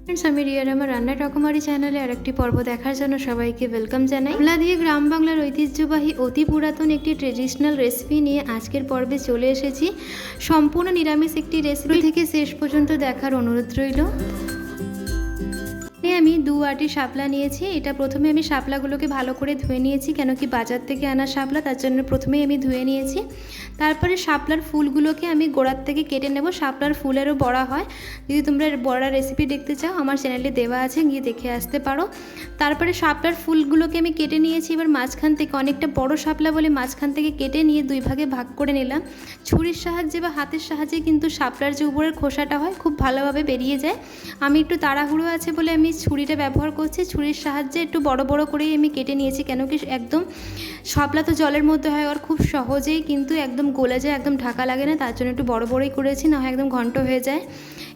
Friends আমি রিয়ার আমার রান্নার রকমারি চ্যানেলে আরেকটি পর্ব দেখার জন্য সবাইকে ওয়েলকাম জানাই। আমলা দিয়ে গ্রাম বাংলার ঐতিহ্যবাহী অতি পুরাতন একটি ট্রেডিশনাল রেসিপি নিয়ে আজকের পর্বে চলে এসেছি। সম্পূর্ণ নিরামিষ একটি রেসিপি থেকে শেষ পর্যন্ত দেখার অনুরোধ রইল। আমি 2 বাটি শাপলা নিয়েছি। এটা প্রথমে আমি শাপলাগুলোকে ভালো করে ধুয়ে নিয়েছি, কেন কি বাজার থেকে আনা শাপলা, তার জন্য প্রথমেই আমি ধুয়ে নিয়েছি। তারপরে শাপলার ফুলগুলোকে আমি গোড়ার থেকে কেটে নেব। শাপলার ফুলেরও বড়া হয়, যদি তোমরা বড়া রেসিপি দেখতে চাও আমার চ্যানেলে দেওয়া আছে, গিয়ে দেখে আসতে পারো। তারপরে শাপলার ফুলগুলোকে আমি কেটে নিয়েছি। এবার মাঝখান থেকে অনেকটা বড় শাপলা বলে মাঝখান থেকে কেটে নিয়ে 2 ভাগে ভাগ করে নিলাম। ছুরির সাহায্যে বা হাতের সাহায্যে কিন্তু শাপলার যে উপরের খোসাটা হয় খুব ভালোভাবে বেরিয়ে যায়। আমি একটু তাড়াহুড়ো আছে বলে আমি ছুরিটা ব্যবহার করছি। ছুরির সাহায্যে একটু বড় বড় করেই আমি কেটে নিয়েছি, কেন কি একদম শাপলা তো জলের মধ্যে হয় আর খুব সহজেই কিন্তু একদম গলে যায়, একদম ঢাকা লাগে না, তার জন্য একটু বড় বড়ই করেছি, না হয় একদম ঘন্ট হয়ে যায়।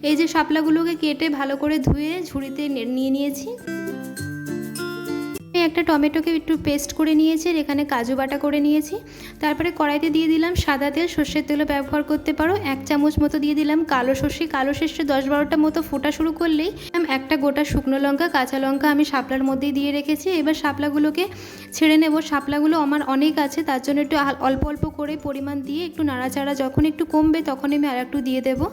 এই যে শাপলাগুলোকে কেটে ভালো করে ধুয়ে ঝুড়িতে নিয়ে নিয়েছি। একটা টমেটোকে একটু পেস্ট করে নিয়েছি, আর এখানে কাজু বাটা করে নিয়েছি। তারপরে কড়াইতে দিয়ে দিলাম সাদা তেল, সর্ষের তেলও ব্যবহার করতে পারো। 1 চামচ মতো দিয়ে দিলাম কালো সর্ষে। কালো সর্ষে 10-12টা মতো ফোটা শুরু করলেই একটা গোটা শুকনো লঙ্কা, কাঁচা লঙ্কা আমি শাপলার মধ্যেই দিয়ে রেখেছি। এবার শাপলাগুলোকে ছেড়ে নেব। শাপলাগুলো আমার অনেক আছে, তার জন্য একটু অল্প অল্প করে পরিমাণ দিয়ে একটু নাড়াচাড়া, যখন একটু কমবে তখন আমি আর একটু দিয়ে দেবো।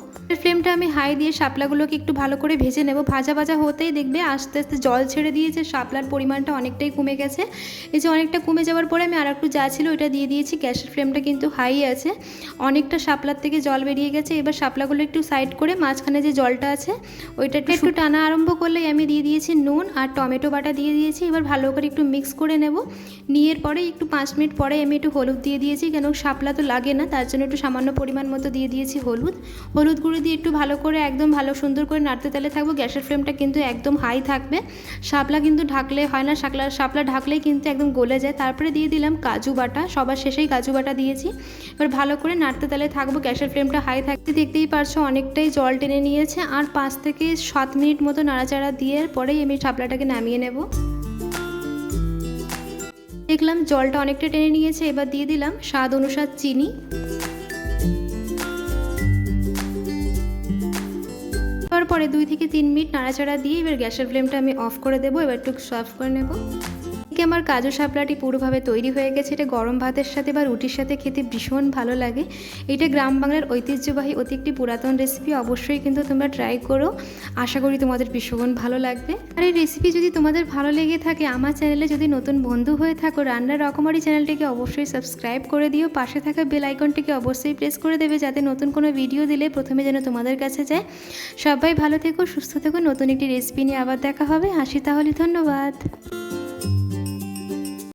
ফ্লেমটা আমি হাই দিয়ে শাপলাগুলোকে একটু ভালো করে ভেজে নেব। ভাজা ভাজা হতেই দেখবে আস্তে আস্তে জল ছেড়ে দিয়েছে, শাপলার পরিমাণটা অনেকটাই কমে গেছে। এই যে অনেকটা কমে যাওয়ার পরে আমি আর একটু যা ছিল ওইটা দিয়ে দিয়েছি। গ্যাসের ফ্লেমটা কিন্তু হাই আছে, অনেকটা শাপলার থেকে জল বেরিয়ে গেছে। এবার শাপলাগুলো একটু সাইড করে মাঝখানে যে জলটা আছে ওইটা একটু টানা আরম্ভ করলেই আমি দিয়ে দিয়েছি নুন আর টমেটো বাটা দিয়ে দিয়েছি। এবার ভালো করে একটু মিক্স করে নেব। নিয়ে পরে একটু 5 মিনিট পরে আমি একটু হলুদ দিয়ে দিয়েছি, কেন শাপলা তো লাগে না, তার জন্য একটু সামান্য পরিমাণ মতো দিয়ে দিয়েছি হলুদ গুঁড়ো দিয়ে একটু ভালো করে একদম ভালো সুন্দর করে নাড়তে তালে থাকবো। গ্যাসের ফ্লেমটা কিন্তু একদম হাই থাকবে। শাপলা কিন্তু ঢাকলে হয় না, শাপলা ঢাকলেই কিন্তু একদম গলে যায়। তারপরে দিয়ে দিলাম কাজু বাটা, সবার শেষেই কাজু বাটা দিয়েছি। এবার ভালো করে নাড়তে তালে থাকবো। গ্যাসের ফ্লেমটা হাই থাকতে দেখতেই পারছো অনেকটাই জল টেনে নিয়েছে। আর 5 থেকে 7 মিনিট মতো নাড়াচাড়া দিয়ে পরেই আমি শাপলাটাকে নামিয়ে নেব। দেখলাম জলটা অনেকটা টেনে নিয়েছে। এবার দিয়ে দিলাম স্বাদ অনুসার চিনি। তারপরে 2 থেকে 3 মিনিট নাড়াচাড়া দিয়ে এবার গ্যাসের ফ্লেমটা আমি অফ করে দেবো। এবার একটু সার্ভ করে নেব। আমার কাজু শাপলাটি পুরোভাবে তৈরি হয়ে গেছে। এটা গরম ভাতের সাথে বা রুটির সাথে খেতে ভীষণ ভালো লাগে। এটা গ্রাম বাংলার ঐতিহ্যবাহী অতি একটি পুরাতন রেসিপি, অবশ্যই কিন্তু তোমরা ট্রাই করো। আশা করি তোমাদের ভীষণ ভালো লাগবে। আর এই রেসিপি যদি তোমাদের ভালো লেগে থাকে, আমার চ্যানেলে যদি নতুন বন্ধু হয়ে থাকো, রান্নার রকমারি চ্যানেলটিকে অবশ্যই সাবস্ক্রাইব করে দিও। পাশে থাকা বেল আইকনটিকে অবশ্যই প্রেস করে দেবে, যাতে নতুন কোনো ভিডিও দিলে প্রথমে যেন তোমাদের কাছে যায়। সবাই ভালো থেকো, সুস্থ থেকো। নতুন একটি রেসিপি নিয়ে আবার দেখা হবে। হাসি তাহলে, ধন্যবাদ।